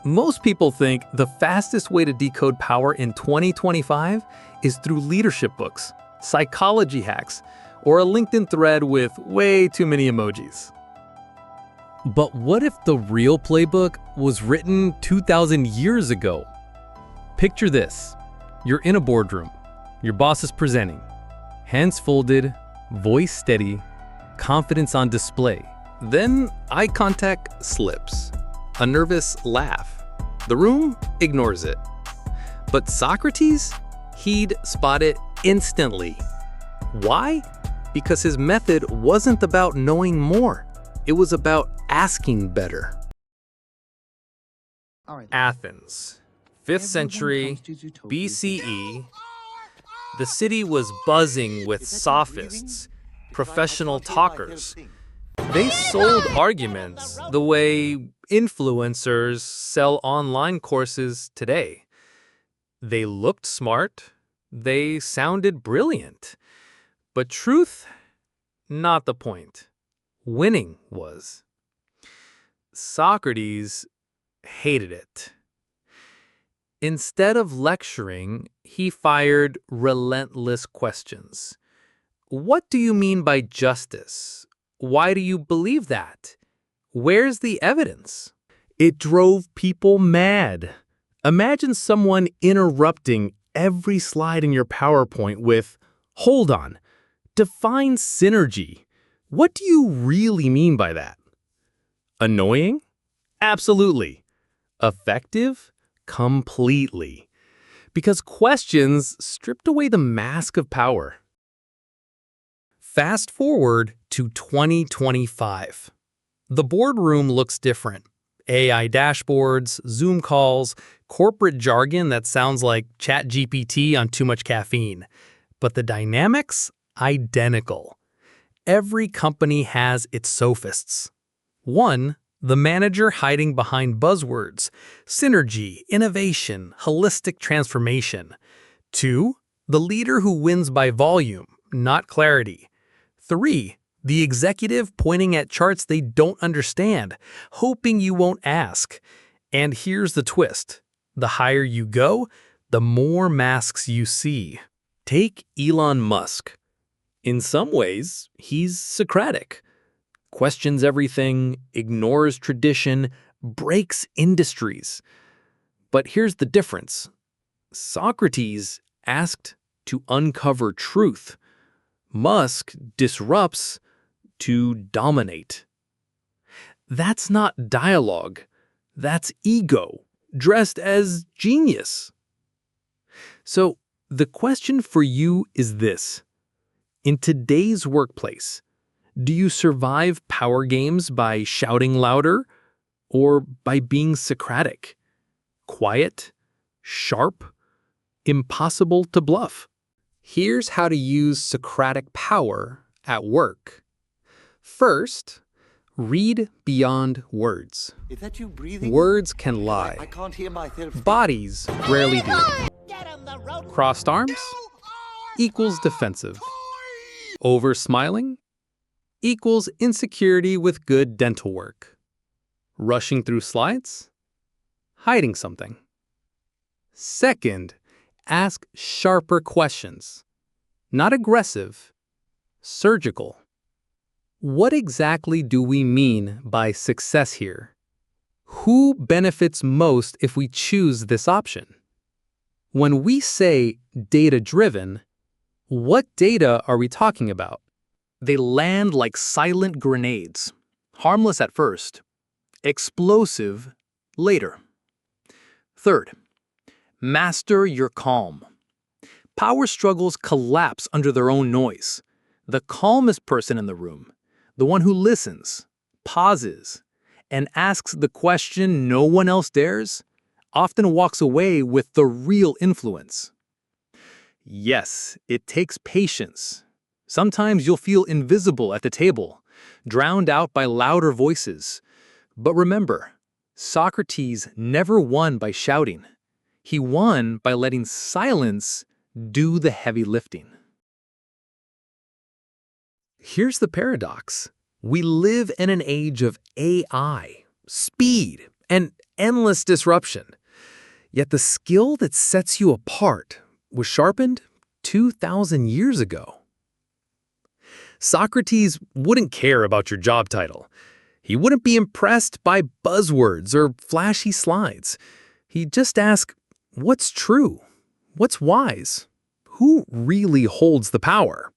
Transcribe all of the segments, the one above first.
Most people think the fastest way to decode power in 2025 is through leadership books, psychology hacks, or a LinkedIn thread with way too many emojis. But what if the real playbook was written 2,000 years ago? Picture this. You're in a boardroom. Your boss is presenting. Hands folded, voice steady, confidence on display. Then eye contact slips. A nervous laugh. The room ignores it. But Socrates? He'd spot it instantly. Why? Because his method wasn't about knowing more. It was about asking better. Athens, 5th century BCE. The city was buzzing with Sophists, professional talkers. They sold arguments the way influencers sell online courses today. They looked smart. They sounded brilliant. But truth, not the point. Winning was. Socrates hated it. Instead of lecturing, he fired relentless questions. What do you mean by justice? Why do you believe that? Where's the evidence? It drove people mad. Imagine someone interrupting every slide in your PowerPoint with, "Hold on, define synergy. What do you really mean by that?" Annoying? Absolutely. Effective? Completely. Because questions stripped away the mask of power. Fast forward to 2025. The boardroom looks different. AI dashboards, Zoom calls, corporate jargon that sounds like ChatGPT on too much caffeine. But the dynamics? Identical. Every company has its sophists. One, the manager hiding behind buzzwords, synergy, innovation, holistic transformation. Two, the leader who wins by volume, not clarity. Three, the executive pointing at charts they don't understand, hoping you won't ask. And here's the twist. The higher you go, the more masks you see. Take Elon Musk. In some ways, he's Socratic. Questions everything, ignores tradition, breaks industries. But here's the difference. Socrates asked to uncover truth. Musk disrupts to dominate. That's not dialogue. That's ego, dressed as genius. So the question for you is this. In today's workplace, do you survive power games by shouting louder or by being Socratic? Quiet, sharp, impossible to bluff. Here's how to use Socratic power at work. First, read beyond words. Is that you breathing? Words can lie. I can't hear myself. Bodies rarely do. Crossed arms equals defensive. Over-smiling equals insecurity with good dental work. Rushing through slides? Hiding something. Second, ask sharper questions. Not aggressive, surgical. What exactly do we mean by success here? Who benefits most if we choose this option? When we say data-driven, what data are we talking about? They land like silent grenades, harmless at first, explosive later. Third, master your calm. Power struggles collapse under their own noise. The calmest person in the room, the one who listens, pauses, and asks the question no one else dares, often walks away with the real influence. Yes, it takes patience. Sometimes you'll feel invisible at the table, drowned out by louder voices. But remember, Socrates never won by shouting. He won by letting silence do the heavy lifting. Here's the paradox. We live in an age of AI, speed, and endless disruption. Yet the skill that sets you apart was sharpened 2,000 years ago. Socrates wouldn't care about your job title. He wouldn't be impressed by buzzwords or flashy slides. He'd just ask, what's true? What's wise? Who really holds the power?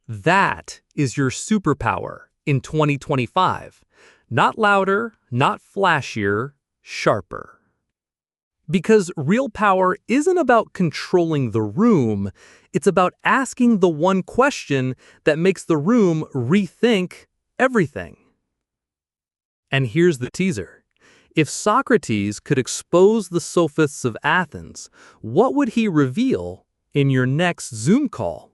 That is your superpower in 2025. Not louder, not flashier, sharper. Because real power isn't about controlling the room, it's about asking the one question that makes the room rethink everything. And here's the teaser. If Socrates could expose the Sophists of Athens, what would he reveal in your next Zoom call?